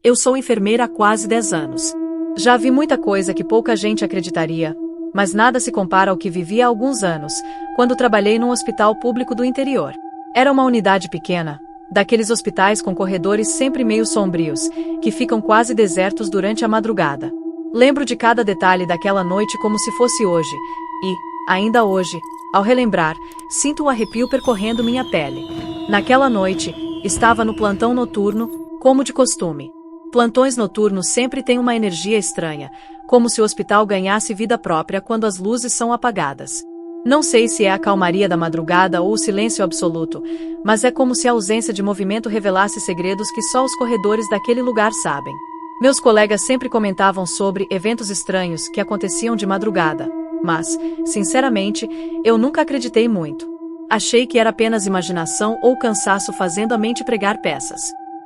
Eu sou enfermeira há quase 10 anos. Já vi muita coisa que pouca gente acreditaria, mas nada se compara ao que vivi há alguns anos, quando trabalhei num hospital público do interior. Era uma unidade pequena, daqueles hospitais com corredores sempre meio sombrios, que ficam quase desertos durante a madrugada. Lembro de cada detalhe daquela noite como se fosse hoje, e, ainda hoje, ao relembrar, sinto o arrepio percorrendo minha pele. Naquela noite, estava no plantão noturno, como de costume. Plantões noturnos sempre têm uma energia estranha, como se o hospital ganhasse vida própria quando as luzes são apagadas. Não sei se é a calmaria da madrugada ou o silêncio absoluto, mas é como se a ausência de movimento revelasse segredos que só os corredores daquele lugar sabem. Meus colegas sempre comentavam sobre eventos estranhos que aconteciam de madrugada, mas, sinceramente, eu nunca acreditei muito. Achei que era apenas imaginação ou cansaço fazendo a mente pregar peças.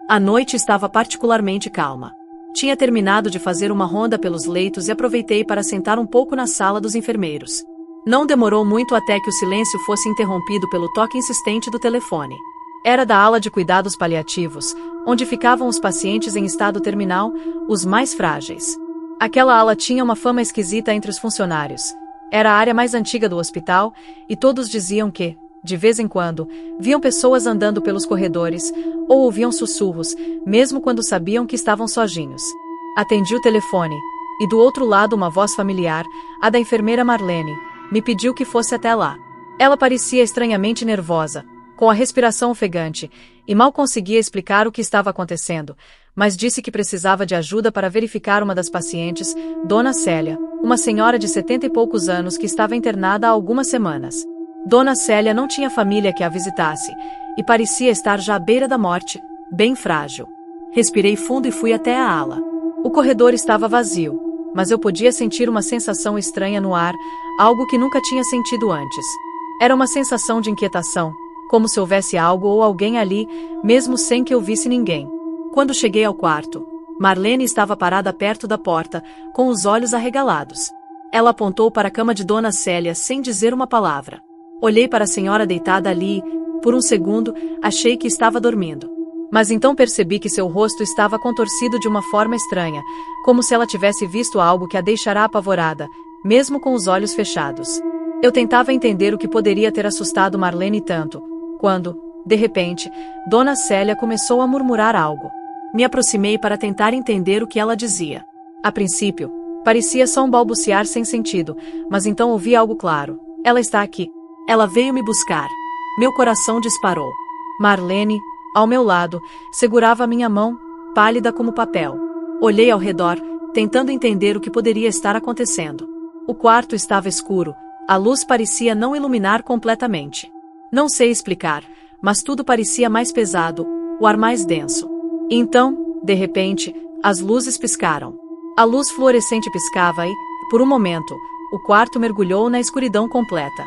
A noite estava particularmente calma. Tinha terminado de fazer uma ronda pelos leitos e aproveitei para sentar um pouco na sala dos enfermeiros. Não demorou muito até que o silêncio fosse interrompido pelo toque insistente do telefone. Era da ala de cuidados paliativos, onde ficavam os pacientes em estado terminal, os mais frágeis. Aquela ala tinha uma fama esquisita entre os funcionários. Era a área mais antiga do hospital, e todos diziam que, de vez em quando, viam pessoas andando pelos corredores, ou ouviam sussurros, mesmo quando sabiam que estavam sozinhos. Atendi o telefone, e do outro lado uma voz familiar, a da enfermeira Marlene, me pediu que fosse até lá. Ela parecia estranhamente nervosa, com a respiração ofegante, e mal conseguia explicar o que estava acontecendo, mas disse que precisava de ajuda para verificar uma das pacientes, Dona Célia, uma senhora de 70 e poucos anos que estava internada há algumas semanas. Dona Célia não tinha família que a visitasse, e parecia estar já à beira da morte, bem frágil. Respirei fundo e fui até a ala. O corredor estava vazio, mas eu podia sentir uma sensação estranha no ar, algo que nunca tinha sentido antes. Era uma sensação de inquietação, como se houvesse algo ou alguém ali, mesmo sem que eu visse ninguém. Quando cheguei ao quarto, Marlene estava parada perto da porta, com os olhos arregalados. Ela apontou para a cama de Dona Célia sem dizer uma palavra. Olhei para a senhora deitada ali e, por um segundo, achei que estava dormindo. Mas então percebi que seu rosto estava contorcido de uma forma estranha, como se ela tivesse visto algo que a deixara apavorada, mesmo com os olhos fechados. Eu tentava entender o que poderia ter assustado Marlene tanto, quando, de repente, Dona Célia começou a murmurar algo. Me aproximei para tentar entender o que ela dizia. A princípio, parecia só um balbuciar sem sentido, mas então ouvi algo claro. Ela está aqui. Ela veio me buscar. Meu coração disparou. Marlene, ao meu lado, segurava minha mão, pálida como papel. Olhei ao redor, tentando entender o que poderia estar acontecendo. O quarto estava escuro, a luz parecia não iluminar completamente. Não sei explicar, mas tudo parecia mais pesado, o ar mais denso. Então, de repente, as luzes piscaram. A luz fluorescente piscava e, por um momento, o quarto mergulhou na escuridão completa.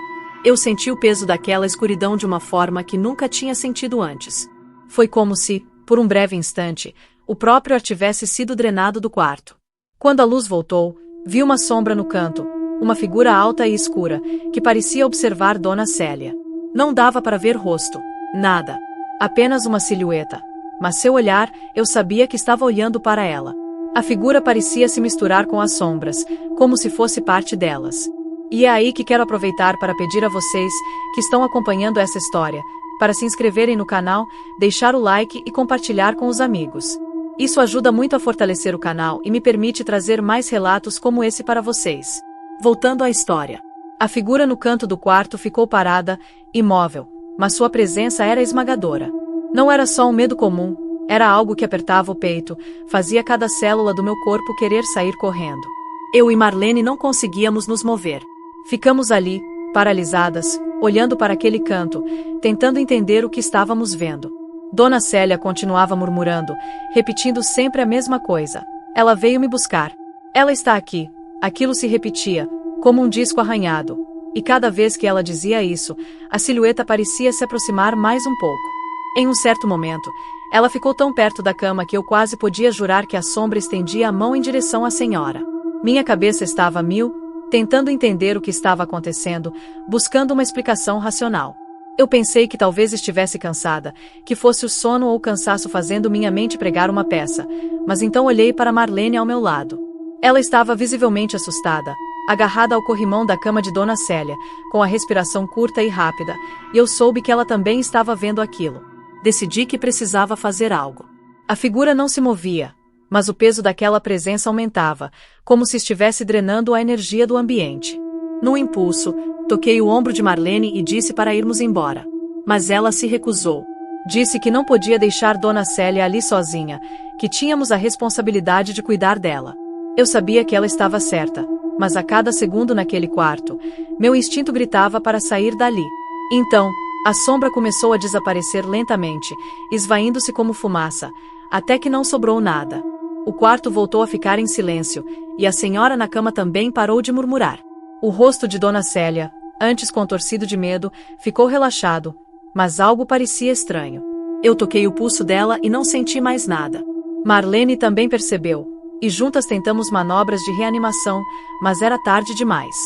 Eu senti o peso daquela escuridão de uma forma que nunca tinha sentido antes. Foi como se, por um breve instante, o próprio ar tivesse sido drenado do quarto. Quando a luz voltou, vi uma sombra no canto, uma figura alta e escura, que parecia observar Dona Célia. Não dava para ver rosto, nada. Apenas uma silhueta. Mas seu olhar, eu sabia que estava olhando para ela. A figura parecia se misturar com as sombras, como se fosse parte delas. E é aí que quero aproveitar para pedir a vocês, que estão acompanhando essa história, para se inscreverem no canal, deixar o like e compartilhar com os amigos. Isso ajuda muito a fortalecer o canal e me permite trazer mais relatos como esse para vocês. Voltando à história. A figura no canto do quarto ficou parada, imóvel, mas sua presença era esmagadora. Não era só um medo comum, era algo que apertava o peito, fazia cada célula do meu corpo querer sair correndo. Eu e Marlene não conseguíamos nos mover. Ficamos ali, paralisadas, olhando para aquele canto, tentando entender o que estávamos vendo. Dona Célia continuava murmurando, repetindo sempre a mesma coisa. Ela veio me buscar. Ela está aqui. Aquilo se repetia, como um disco arranhado. E cada vez que ela dizia isso, a silhueta parecia se aproximar mais um pouco. Em um certo momento, ela ficou tão perto da cama que eu quase podia jurar que a sombra estendia a mão em direção à senhora. Minha cabeça estava a mil, tentando entender o que estava acontecendo, buscando uma explicação racional. Eu pensei que talvez estivesse cansada, que fosse o sono ou o cansaço fazendo minha mente pregar uma peça, mas então olhei para Marlene ao meu lado. Ela estava visivelmente assustada, agarrada ao corrimão da cama de Dona Célia, com a respiração curta e rápida, e eu soube que ela também estava vendo aquilo. Decidi que precisava fazer algo. A figura não se movia, mas o peso daquela presença aumentava, como se estivesse drenando a energia do ambiente. No impulso, toquei o ombro de Marlene e disse para irmos embora. Mas ela se recusou. Disse que não podia deixar Dona Célia ali sozinha, que tínhamos a responsabilidade de cuidar dela. Eu sabia que ela estava certa, mas a cada segundo naquele quarto, meu instinto gritava para sair dali. Então, a sombra começou a desaparecer lentamente, esvaindo-se como fumaça, até que não sobrou nada. O quarto voltou a ficar em silêncio, e a senhora na cama também parou de murmurar. O rosto de Dona Célia, antes contorcido de medo, ficou relaxado, mas algo parecia estranho. Eu toquei o pulso dela e não senti mais nada. Marlene também percebeu, e juntas tentamos manobras de reanimação, mas era tarde demais.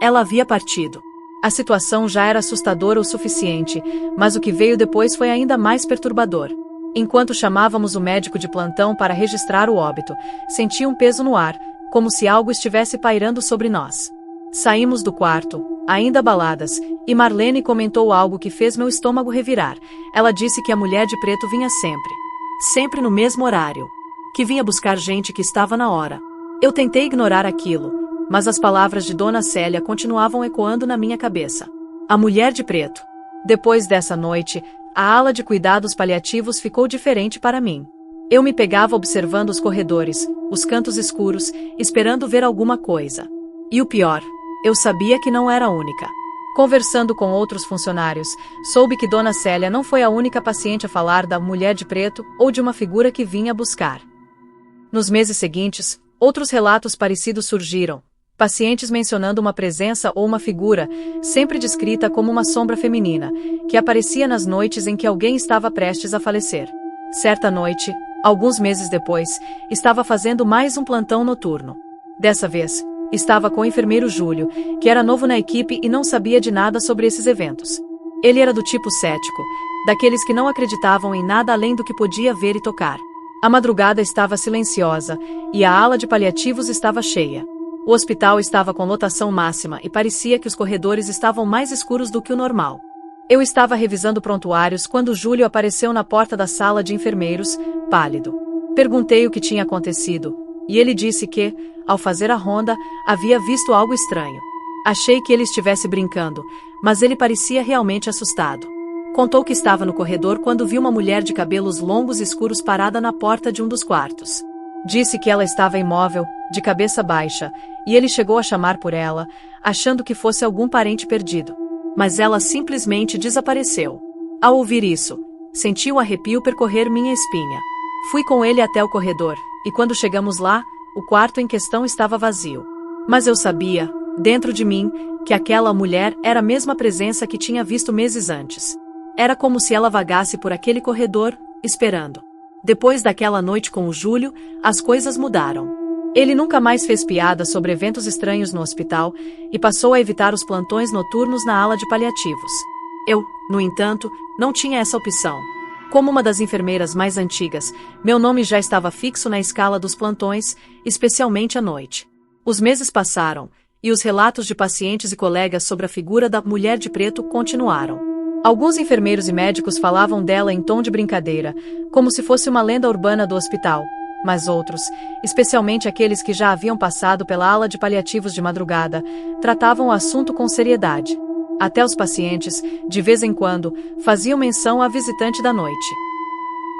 Ela havia partido. A situação já era assustadora o suficiente, mas o que veio depois foi ainda mais perturbador. Enquanto chamávamos o médico de plantão para registrar o óbito, senti um peso no ar, como se algo estivesse pairando sobre nós. Saímos do quarto, ainda abaladas, e Marlene comentou algo que fez meu estômago revirar. Ela disse que a mulher de preto vinha sempre. Sempre no mesmo horário. Que vinha buscar gente que estava na hora. Eu tentei ignorar aquilo, mas as palavras de Dona Célia continuavam ecoando na minha cabeça. A mulher de preto. Depois dessa noite, a ala de cuidados paliativos ficou diferente para mim. Eu me pegava observando os corredores, os cantos escuros, esperando ver alguma coisa. E o pior, eu sabia que não era a única. Conversando com outros funcionários, soube que Dona Célia não foi a única paciente a falar da mulher de preto ou de uma figura que vinha buscar. Nos meses seguintes, outros relatos parecidos surgiram, pacientes mencionando uma presença ou uma figura, sempre descrita como uma sombra feminina, que aparecia nas noites em que alguém estava prestes a falecer. Certa noite, alguns meses depois, estava fazendo mais um plantão noturno. Dessa vez, estava com o enfermeiro Júlio, que era novo na equipe e não sabia de nada sobre esses eventos. Ele era do tipo cético, daqueles que não acreditavam em nada além do que podia ver e tocar. A madrugada estava silenciosa, e a ala de paliativos estava cheia. O hospital estava com lotação máxima e parecia que os corredores estavam mais escuros do que o normal. Eu estava revisando prontuários quando Júlio apareceu na porta da sala de enfermeiros, pálido. Perguntei o que tinha acontecido, e ele disse que, ao fazer a ronda, havia visto algo estranho. Achei que ele estivesse brincando, mas ele parecia realmente assustado. Contou que estava no corredor quando viu uma mulher de cabelos longos e escuros parada na porta de um dos quartos. Disse que ela estava imóvel, de cabeça baixa, e ele chegou a chamar por ela, achando que fosse algum parente perdido. Mas ela simplesmente desapareceu. Ao ouvir isso, senti um arrepio percorrer minha espinha. Fui com ele até o corredor, e quando chegamos lá, o quarto em questão estava vazio. Mas eu sabia, dentro de mim, que aquela mulher era a mesma presença que tinha visto meses antes. Era como se ela vagasse por aquele corredor, esperando. Depois daquela noite com o Júlio, as coisas mudaram. Ele nunca mais fez piadas sobre eventos estranhos no hospital e passou a evitar os plantões noturnos na ala de paliativos. Eu, no entanto, não tinha essa opção. Como uma das enfermeiras mais antigas, meu nome já estava fixo na escala dos plantões, especialmente à noite. Os meses passaram, e os relatos de pacientes e colegas sobre a figura da mulher de preto continuaram. Alguns enfermeiros e médicos falavam dela em tom de brincadeira, como se fosse uma lenda urbana do hospital, mas outros, especialmente aqueles que já haviam passado pela ala de paliativos de madrugada, tratavam o assunto com seriedade. Até os pacientes, de vez em quando, faziam menção à visitante da noite.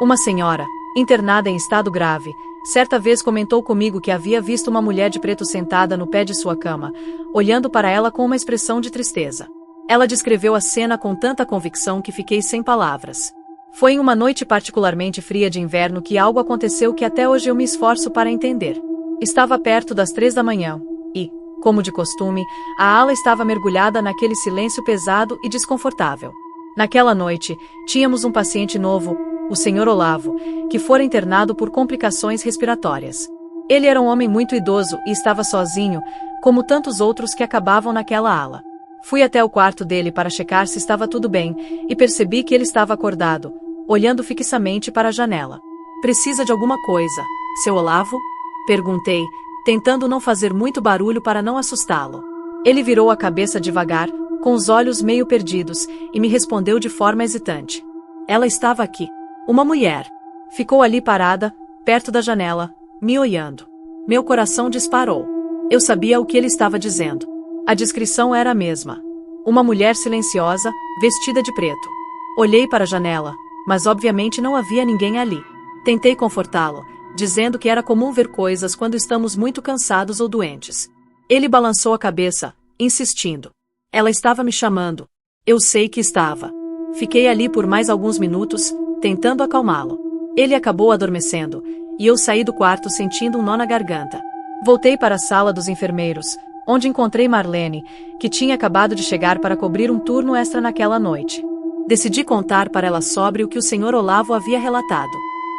Uma senhora, internada em estado grave, certa vez comentou comigo que havia visto uma mulher de preto sentada no pé de sua cama, olhando para ela com uma expressão de tristeza. Ela descreveu a cena com tanta convicção que fiquei sem palavras. Foi em uma noite particularmente fria de inverno que algo aconteceu que até hoje eu me esforço para entender. Estava perto das 3 da manhã, e, como de costume, a ala estava mergulhada naquele silêncio pesado e desconfortável. Naquela noite, tínhamos um paciente novo, o Sr. Olavo, que fora internado por complicações respiratórias. Ele era um homem muito idoso e estava sozinho, como tantos outros que acabavam naquela ala. Fui até o quarto dele para checar se estava tudo bem, e percebi que ele estava acordado, olhando fixamente para a janela. Precisa de alguma coisa, seu Olavo? Perguntei, tentando não fazer muito barulho para não assustá-lo. Ele virou a cabeça devagar, com os olhos meio perdidos, e me respondeu de forma hesitante. Ela estava aqui. Uma mulher. Ficou ali parada, perto da janela, me olhando. Meu coração disparou. Eu sabia o que ele estava dizendo. A descrição era a mesma. Uma mulher silenciosa, vestida de preto. Olhei para a janela, mas obviamente não havia ninguém ali. Tentei confortá-lo, dizendo que era comum ver coisas quando estamos muito cansados ou doentes. Ele balançou a cabeça, insistindo. Ela estava me chamando. Eu sei que estava. Fiquei ali por mais alguns minutos, tentando acalmá-lo. Ele acabou adormecendo, e eu saí do quarto sentindo um nó na garganta. Voltei para a sala dos enfermeiros, onde encontrei Marlene, que tinha acabado de chegar para cobrir um turno extra naquela noite. Decidi contar para ela sobre o que o Sr. Olavo havia relatado.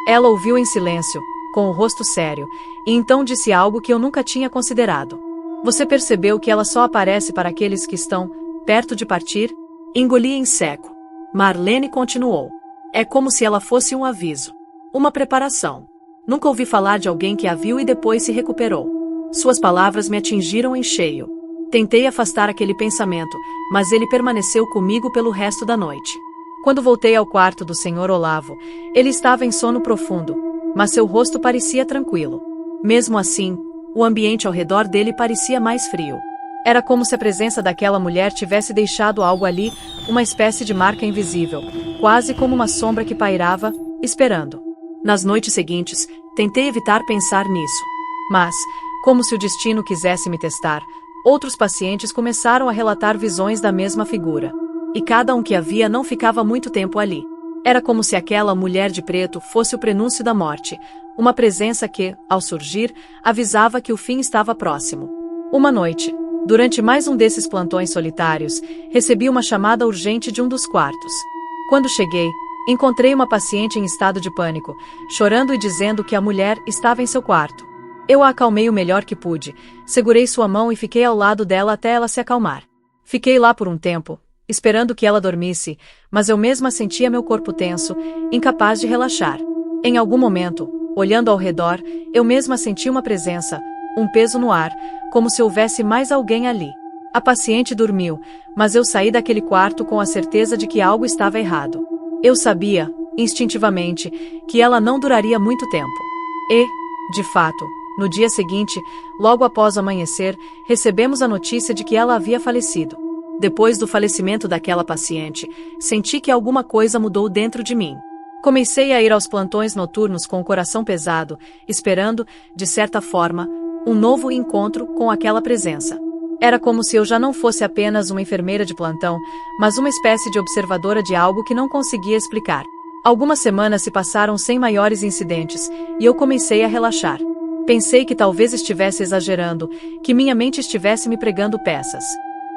Ela ouviu em silêncio, com o rosto sério, e então disse algo que eu nunca tinha considerado. Você percebeu que ela só aparece para aqueles que estão perto de partir? Engoli em seco. Marlene continuou. É como se ela fosse um aviso. Uma preparação. Nunca ouvi falar de alguém que a viu e depois se recuperou. Suas palavras me atingiram em cheio. Tentei afastar aquele pensamento, mas ele permaneceu comigo pelo resto da noite. Quando voltei ao quarto do Sr. Olavo, ele estava em sono profundo, mas seu rosto parecia tranquilo. Mesmo assim, o ambiente ao redor dele parecia mais frio. Era como se a presença daquela mulher tivesse deixado algo ali, uma espécie de marca invisível, quase como uma sombra que pairava, esperando. Nas noites seguintes, tentei evitar pensar nisso. Mas, como se o destino quisesse me testar, outros pacientes começaram a relatar visões da mesma figura. E cada um que havia não ficava muito tempo ali. Era como se aquela mulher de preto fosse o prenúncio da morte, uma presença que, ao surgir, avisava que o fim estava próximo. Uma noite, durante mais um desses plantões solitários, recebi uma chamada urgente de um dos quartos. Quando cheguei, encontrei uma paciente em estado de pânico, chorando e dizendo que a mulher estava em seu quarto. Eu a acalmei o melhor que pude, segurei sua mão e fiquei ao lado dela até ela se acalmar. Fiquei lá por um tempo, esperando que ela dormisse, mas eu mesma sentia meu corpo tenso, incapaz de relaxar. Em algum momento, olhando ao redor, eu mesma senti uma presença, um peso no ar, como se houvesse mais alguém ali. A paciente dormiu, mas eu saí daquele quarto com a certeza de que algo estava errado. Eu sabia, instintivamente, que ela não duraria muito tempo. E, de fato, no dia seguinte, logo após o amanhecer, recebemos a notícia de que ela havia falecido. Depois do falecimento daquela paciente, senti que alguma coisa mudou dentro de mim. Comecei a ir aos plantões noturnos com o coração pesado, esperando, de certa forma, um novo encontro com aquela presença. Era como se eu já não fosse apenas uma enfermeira de plantão, mas uma espécie de observadora de algo que não conseguia explicar. Algumas semanas se passaram sem maiores incidentes, e eu comecei a relaxar. Pensei que talvez estivesse exagerando, que minha mente estivesse me pregando peças.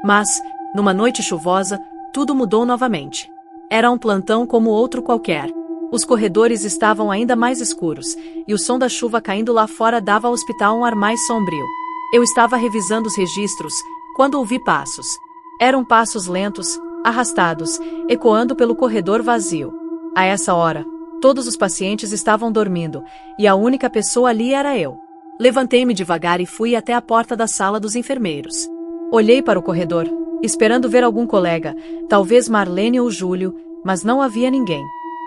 Mas, numa noite chuvosa, tudo mudou novamente. Era um plantão como outro qualquer. Os corredores estavam ainda mais escuros, e o som da chuva caindo lá fora dava ao hospital um ar mais sombrio. Eu estava revisando os registros, quando ouvi passos. Eram passos lentos, arrastados, ecoando pelo corredor vazio. A essa hora, todos os pacientes estavam dormindo, e a única pessoa ali era eu. Levantei-me devagar e fui até a porta da sala dos enfermeiros. Olhei para o corredor, esperando ver algum colega, talvez Marlene ou Júlio, mas não havia ninguém.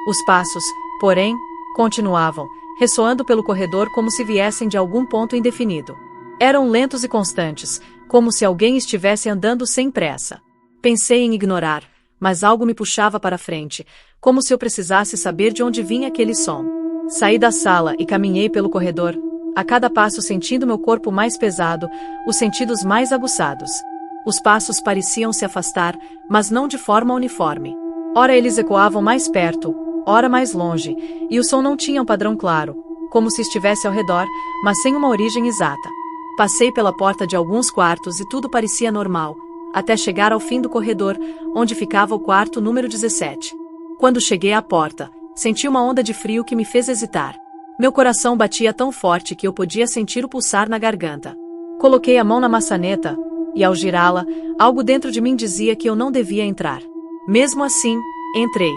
Os passos, porém, continuavam, ressoando pelo corredor como se viessem de algum ponto indefinido. Eram lentos e constantes, como se alguém estivesse andando sem pressa. Pensei em ignorar, mas algo me puxava para frente, como se eu precisasse saber de onde vinha aquele som. Saí da sala e caminhei pelo corredor, a cada passo sentindo meu corpo mais pesado, os sentidos mais aguçados. Os passos pareciam se afastar, mas não de forma uniforme. Ora eles ecoavam mais perto, ora mais longe, e o som não tinha um padrão claro, como se estivesse ao redor, mas sem uma origem exata. Passei pela porta de alguns quartos e tudo parecia normal, até chegar ao fim do corredor, onde ficava o quarto número 17. Quando cheguei à porta, senti uma onda de frio que me fez hesitar. Meu coração batia tão forte que eu podia sentir o pulsar na garganta. Coloquei a mão na maçaneta, e ao girá-la, algo dentro de mim dizia que eu não devia entrar. Mesmo assim, entrei.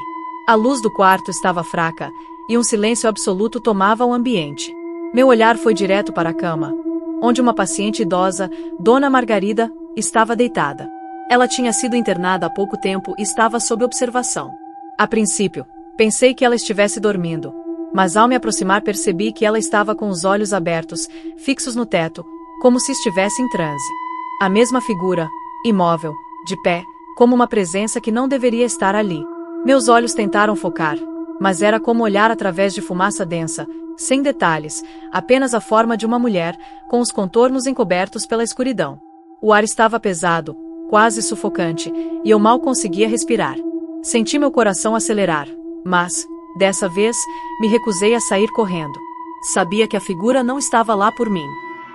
A luz do quarto estava fraca, e um silêncio absoluto tomava o ambiente. Meu olhar foi direto para a cama, onde uma paciente idosa, Dona Margarida, estava deitada. Ela tinha sido internada há pouco tempo e estava sob observação. A princípio, pensei que ela estivesse dormindo, mas ao me aproximar percebi que ela estava com os olhos abertos, fixos no teto, como se estivesse em transe. A mesma figura, imóvel, de pé, como uma presença que não deveria estar ali. Meus olhos tentaram focar, mas era como olhar através de fumaça densa, sem detalhes, apenas a forma de uma mulher, com os contornos encobertos pela escuridão. O ar estava pesado, quase sufocante, e eu mal conseguia respirar. Senti meu coração acelerar, mas, dessa vez, me recusei a sair correndo. Sabia que a figura não estava lá por mim.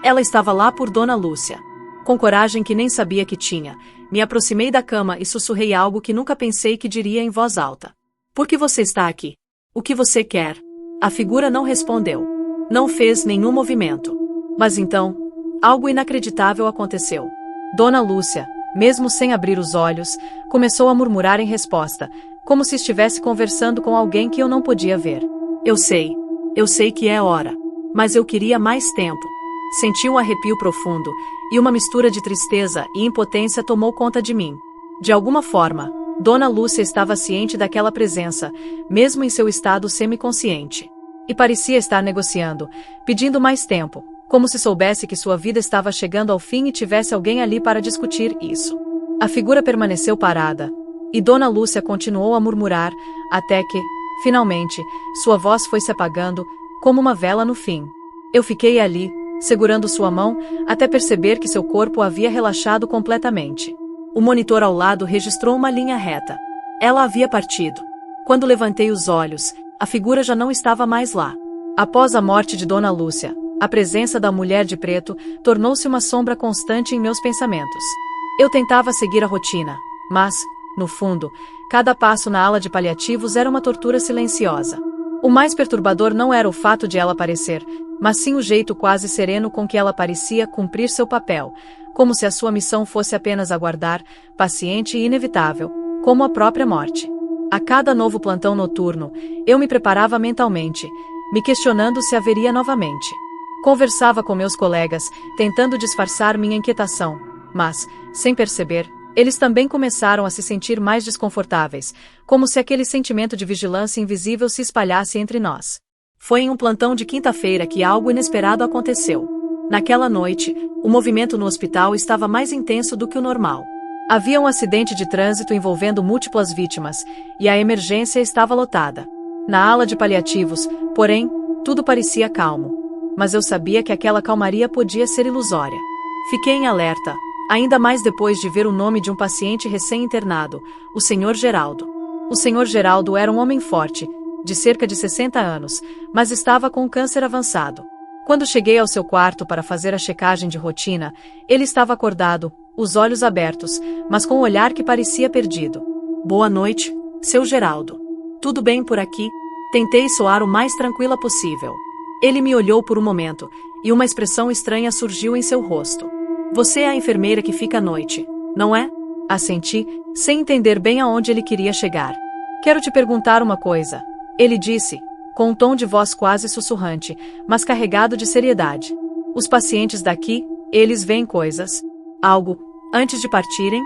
Ela estava lá por Dona Lúcia. Com coragem que nem sabia que tinha, me aproximei da cama e sussurrei algo que nunca pensei que diria em voz alta. Por que você está aqui? O que você quer? A figura não respondeu. Não fez nenhum movimento. Mas então, algo inacreditável aconteceu. Dona Lúcia, mesmo sem abrir os olhos, começou a murmurar em resposta, como se estivesse conversando com alguém que eu não podia ver. Eu sei que é hora. Mas eu queria mais tempo. Senti um arrepio profundo, e uma mistura de tristeza e impotência tomou conta de mim. De alguma forma, Dona Lúcia estava ciente daquela presença, mesmo em seu estado semiconsciente. E parecia estar negociando, pedindo mais tempo, como se soubesse que sua vida estava chegando ao fim e tivesse alguém ali para discutir isso. A figura permaneceu parada, e Dona Lúcia continuou a murmurar, até que, finalmente, sua voz foi se apagando, como uma vela no fim. Eu fiquei ali, segurando sua mão, até perceber que seu corpo havia relaxado completamente. O monitor ao lado registrou uma linha reta. Ela havia partido. Quando levantei os olhos, a figura já não estava mais lá. Após a morte de Dona Lúcia, a presença da mulher de preto tornou-se uma sombra constante em meus pensamentos. Eu tentava seguir a rotina, mas, no fundo, cada passo na ala de paliativos era uma tortura silenciosa. O mais perturbador não era o fato de ela aparecer, mas sim o jeito quase sereno com que ela parecia cumprir seu papel, como se a sua missão fosse apenas aguardar, paciente e inevitável, como a própria morte. A cada novo plantão noturno, eu me preparava mentalmente, me questionando se haveria novamente. Conversava com meus colegas, tentando disfarçar minha inquietação, mas, sem perceber, eles também começaram a se sentir mais desconfortáveis, como se aquele sentimento de vigilância invisível se espalhasse entre nós. Foi em um plantão de quinta-feira que algo inesperado aconteceu. Naquela noite, o movimento no hospital estava mais intenso do que o normal. Havia um acidente de trânsito envolvendo múltiplas vítimas, e a emergência estava lotada. Na ala de paliativos, porém, tudo parecia calmo. Mas eu sabia que aquela calmaria podia ser ilusória. Fiquei em alerta, ainda mais depois de ver o nome de um paciente recém-internado, o Sr. Geraldo. O Sr. Geraldo era um homem forte, de cerca de 60 anos, mas estava com câncer avançado. Quando cheguei ao seu quarto para fazer a checagem de rotina, ele estava acordado, os olhos abertos, mas com um olhar que parecia perdido. Boa noite, seu Geraldo. Tudo bem por aqui? Tentei soar o mais tranquila possível. Ele me olhou por um momento, e uma expressão estranha surgiu em seu rosto. Você é a enfermeira que fica à noite, não é? Assenti, sem entender bem aonde ele queria chegar. Quero te perguntar uma coisa. Ele disse, com um tom de voz quase sussurrante, mas carregado de seriedade. Os pacientes daqui, eles veem coisas. Algo, antes de partirem?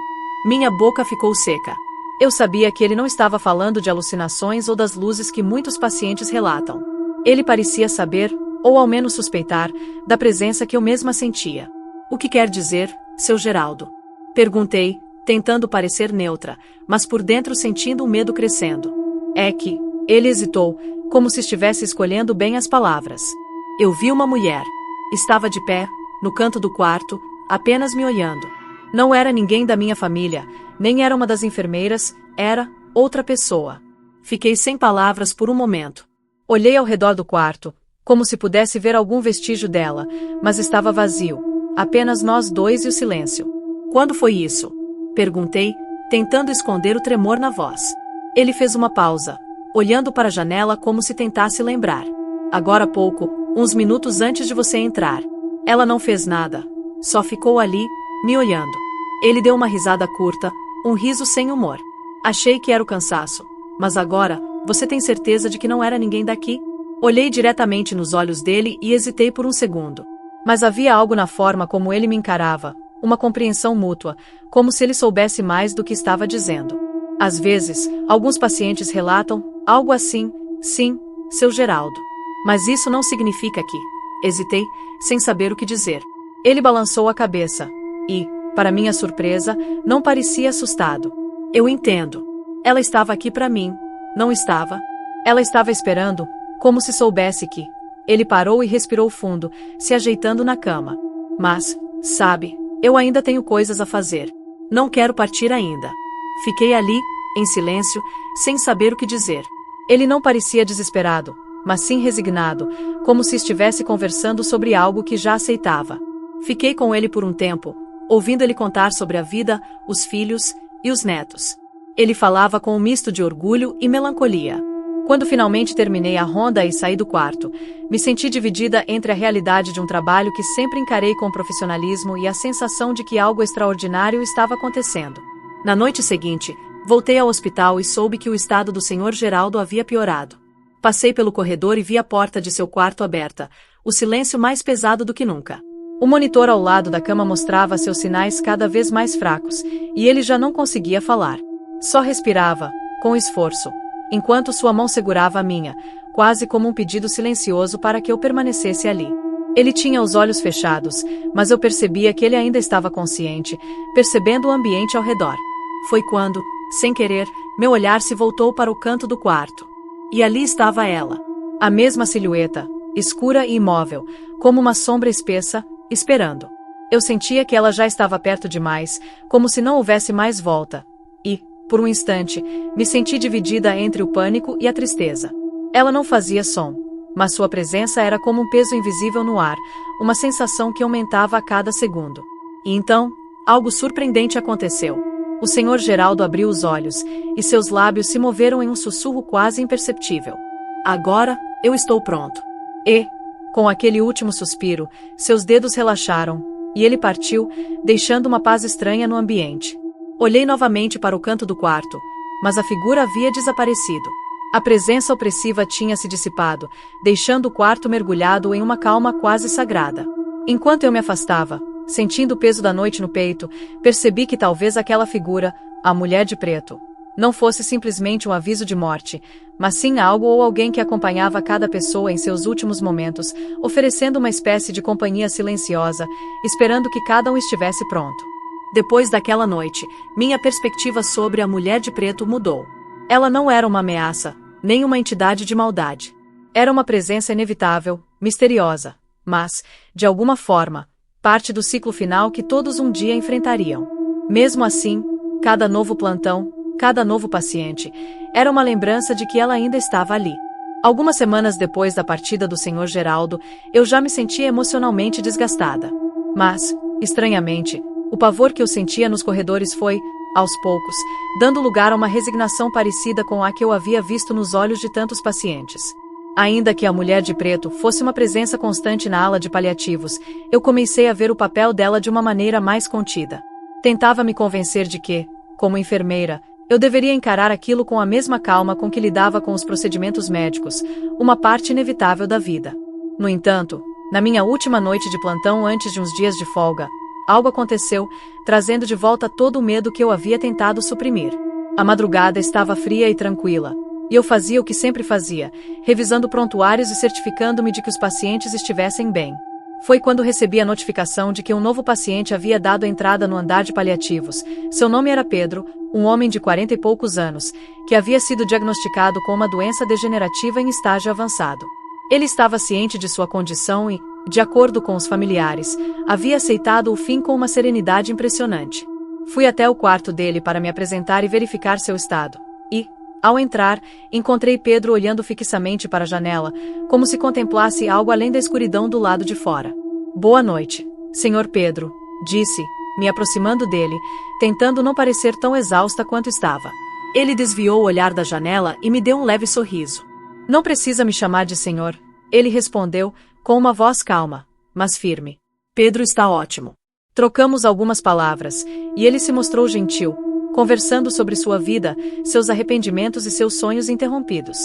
Minha boca ficou seca. Eu sabia que ele não estava falando de alucinações ou das luzes que muitos pacientes relatam. Ele parecia saber, ou ao menos suspeitar, da presença que eu mesma sentia. O que quer dizer, seu Geraldo? Perguntei, tentando parecer neutra, mas por dentro sentindo um medo crescendo. É que, ele hesitou, como se estivesse escolhendo bem as palavras. Eu vi uma mulher. Estava de pé, no canto do quarto, apenas me olhando. Não era ninguém da minha família, nem era uma das enfermeiras, era outra pessoa. Fiquei sem palavras por um momento. Olhei ao redor do quarto, como se pudesse ver algum vestígio dela, mas estava vazio. Apenas nós dois e o silêncio. Quando foi isso? Perguntei, tentando esconder o tremor na voz. Ele fez uma pausa, olhando para a janela como se tentasse lembrar. Agora há pouco, uns minutos antes de você entrar. Ela não fez nada. Só ficou ali, me olhando. Ele deu uma risada curta, um riso sem humor. Achei que era o cansaço. Mas agora, você tem certeza de que não era ninguém daqui? Olhei diretamente nos olhos dele e hesitei por um segundo. Mas havia algo na forma como ele me encarava, uma compreensão mútua, como se ele soubesse mais do que estava dizendo. Às vezes, alguns pacientes relatam algo assim, sim, seu Geraldo. Mas isso não significa que... Hesitei, sem saber o que dizer. Ele balançou a cabeça e, para minha surpresa, não parecia assustado. Eu entendo. Ela estava aqui para mim, não estava? Ela estava esperando, como se soubesse que... Ele parou e respirou fundo, se ajeitando na cama. Mas, sabe, eu ainda tenho coisas a fazer. Não quero partir ainda. Fiquei ali, em silêncio, sem saber o que dizer. Ele não parecia desesperado, mas sim resignado, como se estivesse conversando sobre algo que já aceitava. Fiquei com ele por um tempo, ouvindo ele contar sobre a vida, os filhos e os netos. Ele falava com um misto de orgulho e melancolia. Quando finalmente terminei a ronda e saí do quarto, me senti dividida entre a realidade de um trabalho que sempre encarei com profissionalismo e a sensação de que algo extraordinário estava acontecendo. Na noite seguinte, voltei ao hospital e soube que o estado do Sr. Geraldo havia piorado. Passei pelo corredor e vi a porta de seu quarto aberta, o silêncio mais pesado do que nunca. O monitor ao lado da cama mostrava seus sinais cada vez mais fracos, e ele já não conseguia falar. Só respirava, com esforço, enquanto sua mão segurava a minha, quase como um pedido silencioso para que eu permanecesse ali. Ele tinha os olhos fechados, mas eu percebia que ele ainda estava consciente, percebendo o ambiente ao redor. Foi quando, sem querer, meu olhar se voltou para o canto do quarto. E ali estava ela. A mesma silhueta, escura e imóvel, como uma sombra espessa, esperando. Eu sentia que ela já estava perto demais, como se não houvesse mais volta. E, por um instante, me senti dividida entre o pânico e a tristeza. Ela não fazia som, mas sua presença era como um peso invisível no ar, uma sensação que aumentava a cada segundo. E então, algo surpreendente aconteceu. O Sr. Geraldo abriu os olhos, e seus lábios se moveram em um sussurro quase imperceptível. Agora, eu estou pronto. E, com aquele último suspiro, seus dedos relaxaram, e ele partiu, deixando uma paz estranha no ambiente. Olhei novamente para o canto do quarto, mas a figura havia desaparecido. A presença opressiva tinha se dissipado, deixando o quarto mergulhado em uma calma quase sagrada. Enquanto eu me afastava, sentindo o peso da noite no peito, percebi que talvez aquela figura, a mulher de preto, não fosse simplesmente um aviso de morte, mas sim algo ou alguém que acompanhava cada pessoa em seus últimos momentos, oferecendo uma espécie de companhia silenciosa, esperando que cada um estivesse pronto. Depois daquela noite, minha perspectiva sobre a mulher de preto mudou. Ela não era uma ameaça, nem uma entidade de maldade. Era uma presença inevitável, misteriosa, mas, de alguma forma, parte do ciclo final que todos um dia enfrentariam. Mesmo assim, cada novo plantão, cada novo paciente, era uma lembrança de que ela ainda estava ali. Algumas semanas depois da partida do Sr. Geraldo, eu já me sentia emocionalmente desgastada. Mas, estranhamente, o pavor que eu sentia nos corredores foi, aos poucos, dando lugar a uma resignação parecida com a que eu havia visto nos olhos de tantos pacientes. Ainda que a mulher de preto fosse uma presença constante na ala de paliativos, eu comecei a ver o papel dela de uma maneira mais contida. Tentava me convencer de que, como enfermeira, eu deveria encarar aquilo com a mesma calma com que lidava com os procedimentos médicos, uma parte inevitável da vida. No entanto, na minha última noite de plantão antes de uns dias de folga, algo aconteceu, trazendo de volta todo o medo que eu havia tentado suprimir. A madrugada estava fria e tranquila, e eu fazia o que sempre fazia, revisando prontuários e certificando-me de que os pacientes estivessem bem. Foi quando recebi a notificação de que um novo paciente havia dado entrada no andar de paliativos. Seu nome era Pedro, um homem de 40 e poucos anos, que havia sido diagnosticado com uma doença degenerativa em estágio avançado. Ele estava ciente de sua condição e, de acordo com os familiares, havia aceitado o fim com uma serenidade impressionante. Fui até o quarto dele para me apresentar e verificar seu estado. E, ao entrar, encontrei Pedro olhando fixamente para a janela, como se contemplasse algo além da escuridão do lado de fora. Boa noite, Sr. Pedro, disse, me aproximando dele, tentando não parecer tão exausta quanto estava. Ele desviou o olhar da janela e me deu um leve sorriso. Não precisa me chamar de senhor, ele respondeu, com uma voz calma, mas firme. Pedro está ótimo. Trocamos algumas palavras, e ele se mostrou gentil, conversando sobre sua vida, seus arrependimentos e seus sonhos interrompidos.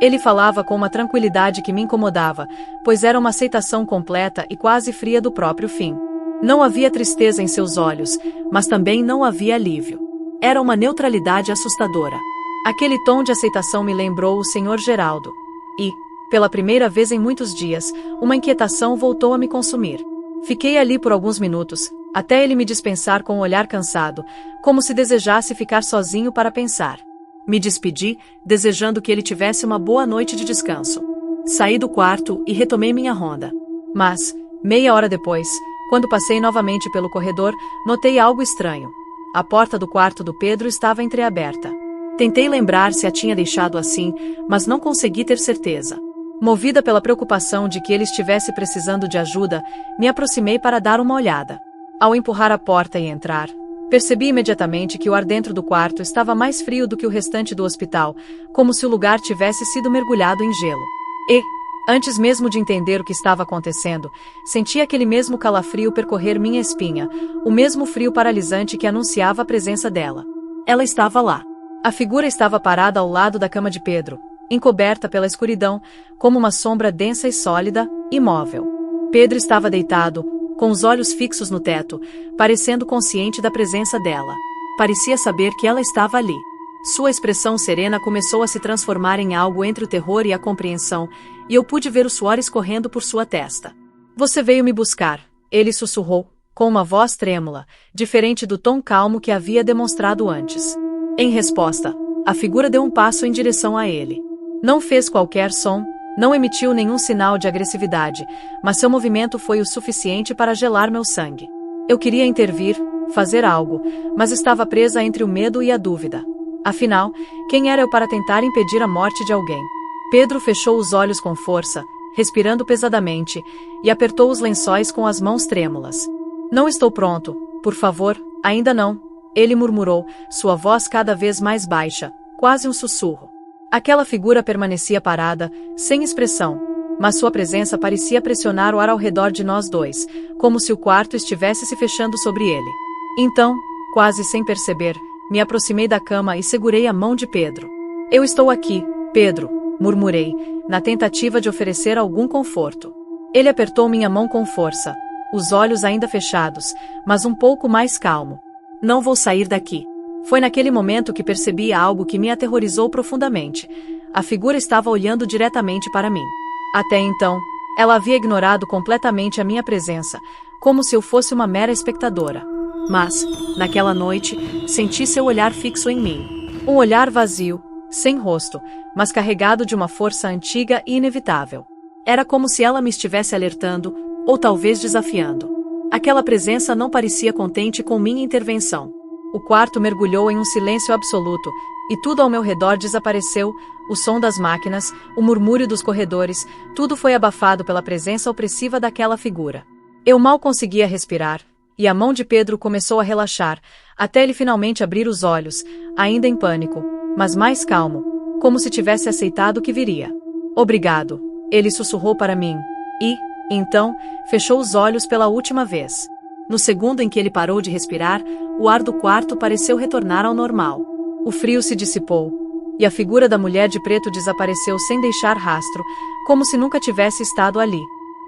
Ele falava com uma tranquilidade que me incomodava, pois era uma aceitação completa e quase fria do próprio fim. Não havia tristeza em seus olhos, mas também não havia alívio. Era uma neutralidade assustadora. Aquele tom de aceitação me lembrou o Sr. Geraldo. E, pela primeira vez em muitos dias, uma inquietação voltou a me consumir. Fiquei ali por alguns minutos, até ele me dispensar com um olhar cansado, como se desejasse ficar sozinho para pensar. Me despedi, desejando que ele tivesse uma boa noite de descanso. Saí do quarto e retomei minha ronda. Mas, meia hora depois, quando passei novamente pelo corredor, notei algo estranho. A porta do quarto do Pedro estava entreaberta. Tentei lembrar se a tinha deixado assim, mas não consegui ter certeza. Movida pela preocupação de que ele estivesse precisando de ajuda, me aproximei para dar uma olhada. Ao empurrar a porta e entrar, percebi imediatamente que o ar dentro do quarto estava mais frio do que o restante do hospital, como se o lugar tivesse sido mergulhado em gelo. E, antes mesmo de entender o que estava acontecendo, senti aquele mesmo calafrio percorrer minha espinha, o mesmo frio paralisante que anunciava a presença dela. Ela estava lá. A figura estava parada ao lado da cama de Pedro, encoberta pela escuridão, como uma sombra densa e sólida, imóvel. Pedro estava deitado, com os olhos fixos no teto, parecendo consciente da presença dela. Parecia saber que ela estava ali. Sua expressão serena começou a se transformar em algo entre o terror e a compreensão, e eu pude ver o suor escorrendo por sua testa. "Você veio me buscar", ele sussurrou, com uma voz trêmula, diferente do tom calmo que havia demonstrado antes. Em resposta, a figura deu um passo em direção a ele. Não fez qualquer som, não emitiu nenhum sinal de agressividade, mas seu movimento foi o suficiente para gelar meu sangue. Eu queria intervir, fazer algo, mas estava presa entre o medo e a dúvida. Afinal, quem era eu para tentar impedir a morte de alguém? Pedro fechou os olhos com força, respirando pesadamente, e apertou os lençóis com as mãos trêmulas. "Não estou pronto, por favor, ainda não", ele murmurou, sua voz cada vez mais baixa, quase um sussurro. Aquela figura permanecia parada, sem expressão, mas sua presença parecia pressionar o ar ao redor de nós dois, como se o quarto estivesse se fechando sobre ele. Então, quase sem perceber, me aproximei da cama e segurei a mão de Pedro. "Eu estou aqui, Pedro", murmurei, na tentativa de oferecer algum conforto. Ele apertou minha mão com força, os olhos ainda fechados, mas um pouco mais calmo. "Não vou sair daqui." Foi naquele momento que percebi algo que me aterrorizou profundamente. A figura estava olhando diretamente para mim. Até então, ela havia ignorado completamente a minha presença, como se eu fosse uma mera espectadora. Mas, naquela noite, senti seu olhar fixo em mim. Um olhar vazio, sem rosto, mas carregado de uma força antiga e inevitável. Era como se ela me estivesse alertando, ou talvez desafiando. Aquela presença não parecia contente com minha intervenção. O quarto mergulhou em um silêncio absoluto, e tudo ao meu redor desapareceu, o som das máquinas, o murmúrio dos corredores, tudo foi abafado pela presença opressiva daquela figura. Eu mal conseguia respirar, e a mão de Pedro começou a relaxar, até ele finalmente abrir os olhos, ainda em pânico, mas mais calmo, como se tivesse aceitado o que viria. "Obrigado", ele sussurrou para mim, e, então, fechou os olhos pela última vez. No segundo em que ele parou de respirar, o ar do quarto pareceu retornar ao normal. O frio se dissipou, e a figura da mulher de preto desapareceu sem deixar rastro, como se nunca tivesse estado ali.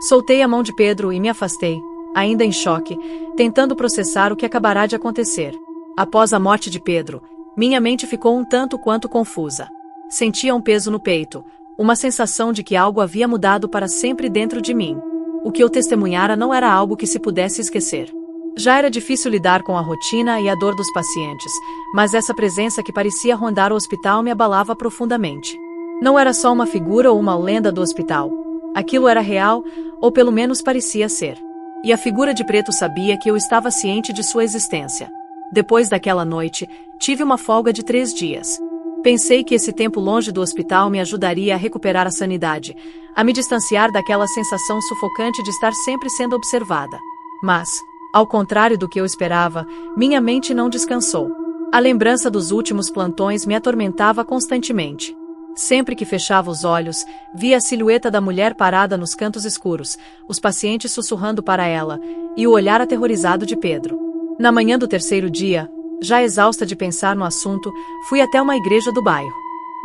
Soltei a mão de Pedro e me afastei, ainda em choque, tentando processar o que acabará de acontecer. Após a morte de Pedro, minha mente ficou um tanto quanto confusa. Sentia um peso no peito, uma sensação de que algo havia mudado para sempre dentro de mim. O que eu testemunhara não era algo que se pudesse esquecer. Já era difícil lidar com a rotina e a dor dos pacientes, mas essa presença que parecia rondar o hospital me abalava profundamente. Não era só uma figura ou uma lenda do hospital. Aquilo era real, ou pelo menos parecia ser. E a figura de preto sabia que eu estava ciente de sua existência. Depois daquela noite, tive uma folga de 3 dias. Pensei que esse tempo longe do hospital me ajudaria a recuperar a sanidade, a me distanciar daquela sensação sufocante de estar sempre sendo observada. Mas, ao contrário do que eu esperava, minha mente não descansou. A lembrança dos últimos plantões me atormentava constantemente. Sempre que fechava os olhos, via a silhueta da mulher parada nos cantos escuros, os pacientes sussurrando para ela, e o olhar aterrorizado de Pedro. Na manhã do terceiro dia, já exausta de pensar no assunto, fui até uma igreja do bairro.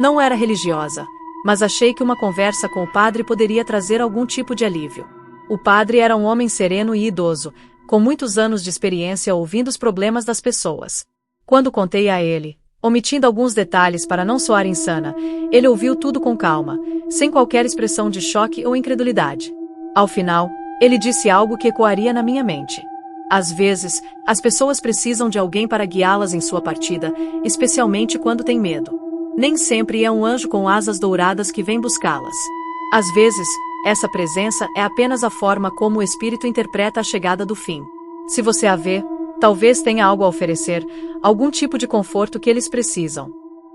Não era religiosa, mas achei que uma conversa com o padre poderia trazer algum tipo de alívio. O padre era um homem sereno e idoso, com muitos anos de experiência ouvindo os problemas das pessoas. Quando contei a ele, omitindo alguns detalhes para não soar insana, ele ouviu tudo com calma, sem qualquer expressão de choque ou incredulidade. Ao final, ele disse algo que ecoaria na minha mente. Às vezes, as pessoas precisam de alguém para guiá-las em sua partida, especialmente quando têm medo. Nem sempre é um anjo com asas douradas que vem buscá-las. Às vezes, essa presença é apenas a forma como o espírito interpreta a chegada do fim. Se você a vê, talvez tenha algo a oferecer, algum tipo de conforto que eles precisam.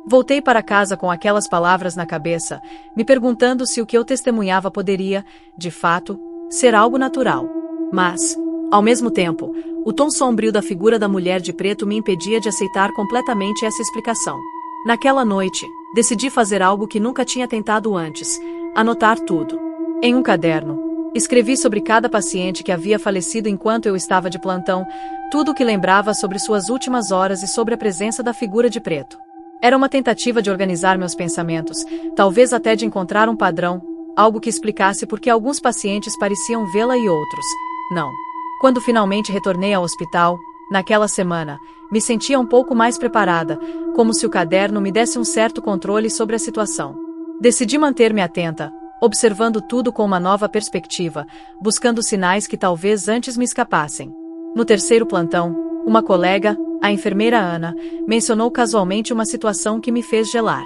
Voltei para casa com aquelas palavras na cabeça, me perguntando se o que eu testemunhava poderia, de fato, ser algo natural. Mas, ao mesmo tempo, o tom sombrio da figura da mulher de preto me impedia de aceitar completamente essa explicação. Naquela noite, decidi fazer algo que nunca tinha tentado antes: anotar tudo. Em um caderno, escrevi sobre cada paciente que havia falecido enquanto eu estava de plantão, tudo o que lembrava sobre suas últimas horas e sobre a presença da figura de preto. Era uma tentativa de organizar meus pensamentos, talvez até de encontrar um padrão, algo que explicasse por que alguns pacientes pareciam vê-la e outros não. Quando finalmente retornei ao hospital, naquela semana, me sentia um pouco mais preparada, como se o caderno me desse um certo controle sobre a situação. Decidi manter-me atenta, observando tudo com uma nova perspectiva, buscando sinais que talvez antes me escapassem. No terceiro plantão, uma colega, a enfermeira Ana, mencionou casualmente uma situação que me fez gelar.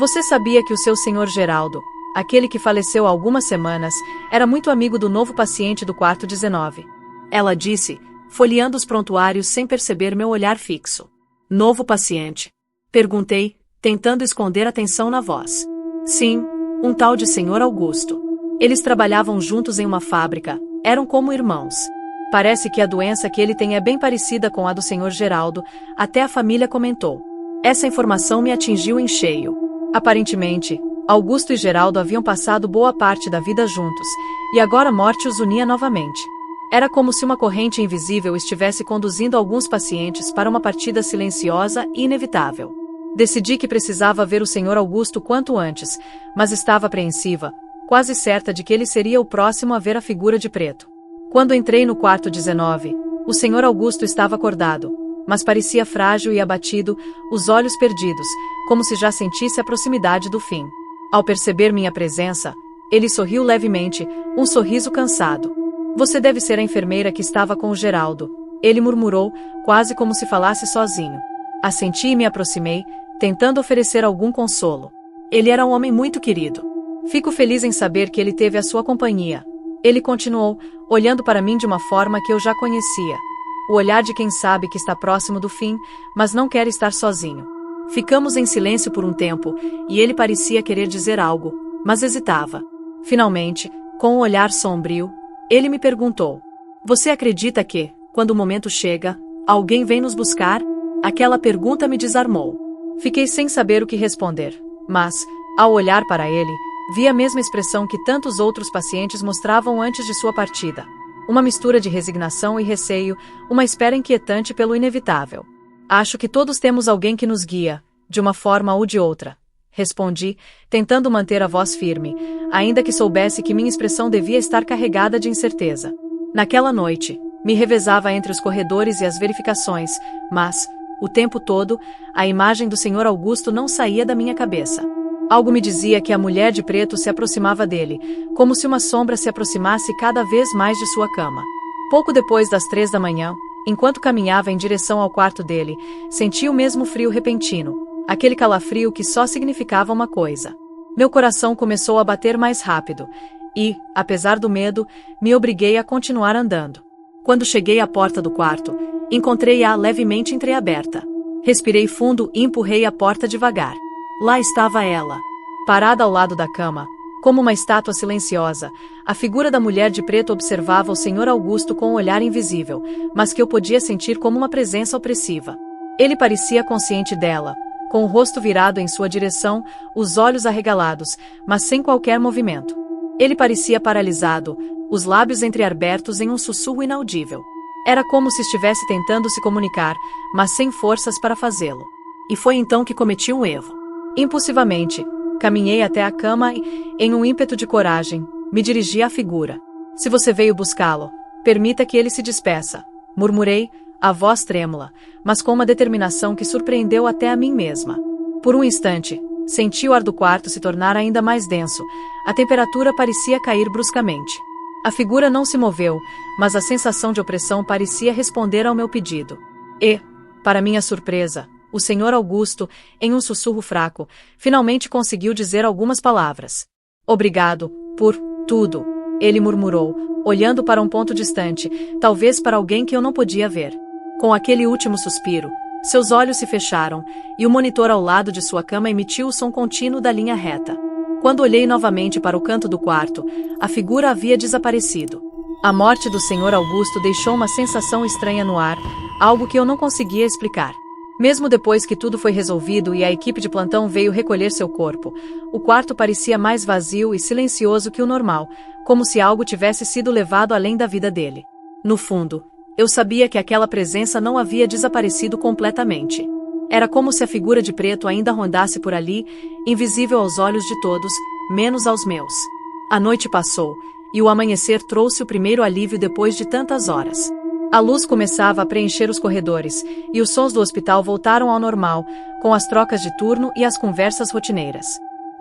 Você sabia que o seu senhor Geraldo, aquele que faleceu há algumas semanas, era muito amigo do novo paciente do quarto 19? Ela disse, folheando os prontuários sem perceber meu olhar fixo. Novo paciente? Perguntei, tentando esconder a tensão na voz. Sim, um tal de senhor Augusto. Eles trabalhavam juntos em uma fábrica, eram como irmãos. Parece que a doença que ele tem é bem parecida com a do senhor Geraldo, até a família comentou. Essa informação me atingiu em cheio. Aparentemente, Augusto e Geraldo haviam passado boa parte da vida juntos, e agora a morte os unia novamente. Era como se uma corrente invisível estivesse conduzindo alguns pacientes para uma partida silenciosa e inevitável. Decidi que precisava ver o senhor Augusto quanto antes, mas estava apreensiva, quase certa de que ele seria o próximo a ver a figura de preto. Quando entrei no quarto 19, o senhor Augusto estava acordado, mas parecia frágil e abatido, os olhos perdidos, como se já sentisse a proximidade do fim. Ao perceber minha presença, ele sorriu levemente, um sorriso cansado. Você deve ser a enfermeira que estava com o Geraldo, ele murmurou, quase como se falasse sozinho. Assenti e me aproximei, tentando oferecer algum consolo. Ele era um homem muito querido. Fico feliz em saber que ele teve a sua companhia. Ele continuou, olhando para mim de uma forma que eu já conhecia. O olhar de quem sabe que está próximo do fim, mas não quer estar sozinho. Ficamos em silêncio por um tempo, e ele parecia querer dizer algo, mas hesitava. Finalmente, com um olhar sombrio, ele me perguntou: Você acredita que, quando o momento chega, alguém vem nos buscar? Aquela pergunta me desarmou. Fiquei sem saber o que responder, mas, ao olhar para ele, vi a mesma expressão que tantos outros pacientes mostravam antes de sua partida. Uma mistura de resignação e receio, uma espera inquietante pelo inevitável. Acho que todos temos alguém que nos guia, de uma forma ou de outra. Respondi, tentando manter a voz firme, ainda que soubesse que minha expressão devia estar carregada de incerteza. Naquela noite, me revezava entre os corredores e as verificações, mas, o tempo todo, a imagem do senhor Augusto não saía da minha cabeça. Algo me dizia que a mulher de preto se aproximava dele, como se uma sombra se aproximasse cada vez mais de sua cama. Pouco depois das 3 da manhã, enquanto caminhava em direção ao quarto dele, senti o mesmo frio repentino, aquele calafrio que só significava uma coisa. Meu coração começou a bater mais rápido, e, apesar do medo, me obriguei a continuar andando. Quando cheguei à porta do quarto, encontrei-a levemente entreaberta. Respirei fundo e empurrei a porta devagar. Lá estava ela, parada ao lado da cama, como uma estátua silenciosa. A figura da mulher de preto observava o senhor Augusto com um olhar invisível, mas que eu podia sentir como uma presença opressiva. Ele parecia consciente dela, com o rosto virado em sua direção, os olhos arregalados, mas sem qualquer movimento. Ele parecia paralisado, os lábios entreabertos em um sussurro inaudível. Era como se estivesse tentando se comunicar, mas sem forças para fazê-lo. E foi então que cometi um erro. Impulsivamente, caminhei até a cama e, em um ímpeto de coragem, me dirigi à figura. Se você veio buscá-lo, permita que ele se despeça, murmurei, a voz trêmula, mas com uma determinação que surpreendeu até a mim mesma. Por um instante, senti o ar do quarto se tornar ainda mais denso, a temperatura parecia cair bruscamente. A figura não se moveu, mas a sensação de opressão parecia responder ao meu pedido. E, para minha surpresa, o Sr. Augusto, em um sussurro fraco, finalmente conseguiu dizer algumas palavras. Obrigado, por tudo, ele murmurou, olhando para um ponto distante, talvez para alguém que eu não podia ver. Com aquele último suspiro, seus olhos se fecharam, e o monitor ao lado de sua cama emitiu o som contínuo da linha reta. Quando olhei novamente para o canto do quarto, a figura havia desaparecido. A morte do Sr. Augusto deixou uma sensação estranha no ar, algo que eu não conseguia explicar. Mesmo depois que tudo foi resolvido e a equipe de plantão veio recolher seu corpo, o quarto parecia mais vazio e silencioso que o normal, como se algo tivesse sido levado além da vida dele. No fundo, eu sabia que aquela presença não havia desaparecido completamente. Era como se a figura de preto ainda rondasse por ali, invisível aos olhos de todos, menos aos meus. A noite passou, e o amanhecer trouxe o primeiro alívio depois de tantas horas. A luz começava a preencher os corredores, e os sons do hospital voltaram ao normal, com as trocas de turno e as conversas rotineiras.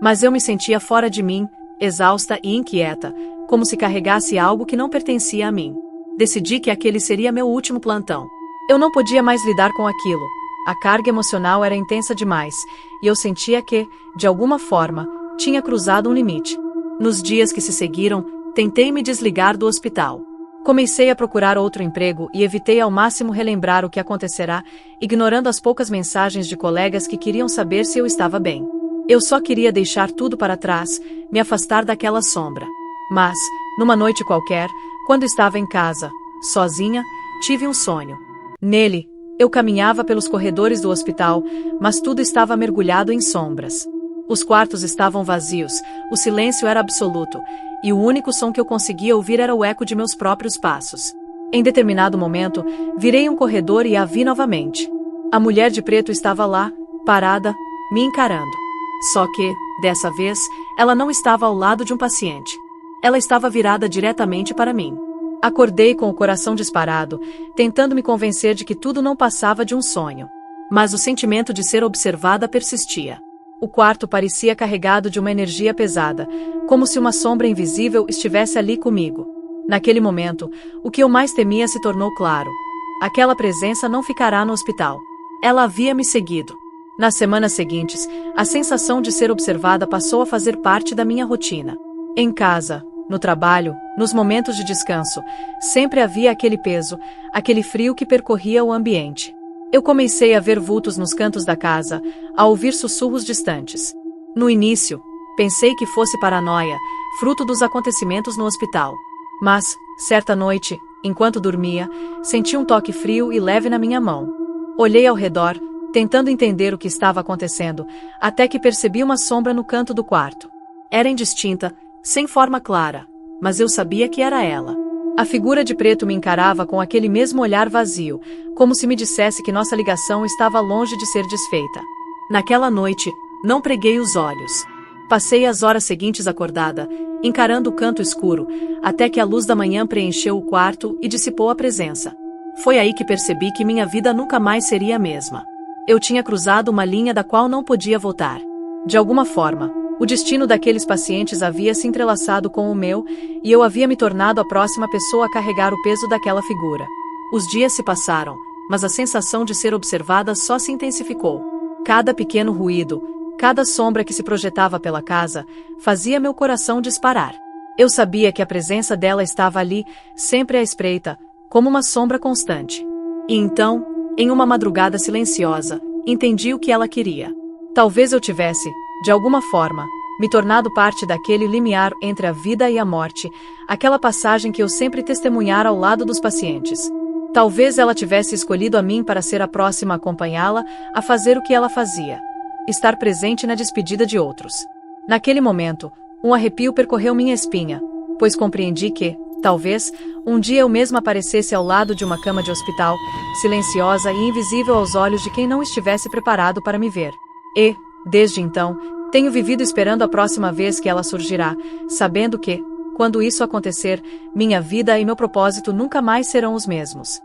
Mas eu me sentia fora de mim, exausta e inquieta, como se carregasse algo que não pertencia a mim. Decidi que aquele seria meu último plantão. Eu não podia mais lidar com aquilo. A carga emocional era intensa demais, e eu sentia que, de alguma forma, tinha cruzado um limite. Nos dias que se seguiram, tentei me desligar do hospital. Comecei a procurar outro emprego e evitei ao máximo relembrar o que acontecerá, ignorando as poucas mensagens de colegas que queriam saber se eu estava bem. Eu só queria deixar tudo para trás, me afastar daquela sombra. Mas, numa noite qualquer, quando estava em casa, sozinha, tive um sonho. Nele, eu caminhava pelos corredores do hospital, mas tudo estava mergulhado em sombras. Os quartos estavam vazios, o silêncio era absoluto, e o único som que eu conseguia ouvir era o eco de meus próprios passos. Em determinado momento, virei um corredor e a vi novamente. A mulher de preto estava lá, parada, me encarando. Só que, dessa vez, ela não estava ao lado de um paciente. Ela estava virada diretamente para mim. Acordei com o coração disparado, tentando me convencer de que tudo não passava de um sonho. Mas o sentimento de ser observada persistia. O quarto parecia carregado de uma energia pesada, como se uma sombra invisível estivesse ali comigo. Naquele momento, o que eu mais temia se tornou claro. Aquela presença não ficará no hospital. Ela havia me seguido. Nas semanas seguintes, a sensação de ser observada passou a fazer parte da minha rotina. Em casa, no trabalho, nos momentos de descanso, sempre havia aquele peso, aquele frio que percorria o ambiente. Eu comecei a ver vultos nos cantos da casa, a ouvir sussurros distantes. No início, pensei que fosse paranoia, fruto dos acontecimentos no hospital. Mas, certa noite, enquanto dormia, senti um toque frio e leve na minha mão. Olhei ao redor, tentando entender o que estava acontecendo, até que percebi uma sombra no canto do quarto. Era indistinta, sem forma clara, mas eu sabia que era ela. A figura de preto me encarava com aquele mesmo olhar vazio, como se me dissesse que nossa ligação estava longe de ser desfeita. Naquela noite, não preguei os olhos. Passei as horas seguintes acordada, encarando o canto escuro, até que a luz da manhã preencheu o quarto e dissipou a presença. Foi aí que percebi que minha vida nunca mais seria a mesma. Eu tinha cruzado uma linha da qual não podia voltar. De alguma forma, o destino daqueles pacientes havia se entrelaçado com o meu, e eu havia me tornado a próxima pessoa a carregar o peso daquela figura. Os dias se passaram, mas a sensação de ser observada só se intensificou. Cada pequeno ruído, cada sombra que se projetava pela casa, fazia meu coração disparar. Eu sabia que a presença dela estava ali, sempre à espreita, como uma sombra constante. E então, em uma madrugada silenciosa, entendi o que ela queria. Talvez eu tivesse, de alguma forma, me tornado parte daquele limiar entre a vida e a morte, aquela passagem que eu sempre testemunhara ao lado dos pacientes. Talvez ela tivesse escolhido a mim para ser a próxima a acompanhá-la, a fazer o que ela fazia. estar presente na despedida de outros. Naquele momento, um arrepio percorreu minha espinha, pois compreendi que, talvez, um dia eu mesma aparecesse ao lado de uma cama de hospital, silenciosa e invisível aos olhos de quem não estivesse preparado para me ver. E, desde então, tenho vivido esperando a próxima vez que ela surgirá, sabendo que, quando isso acontecer, minha vida e meu propósito nunca mais serão os mesmos.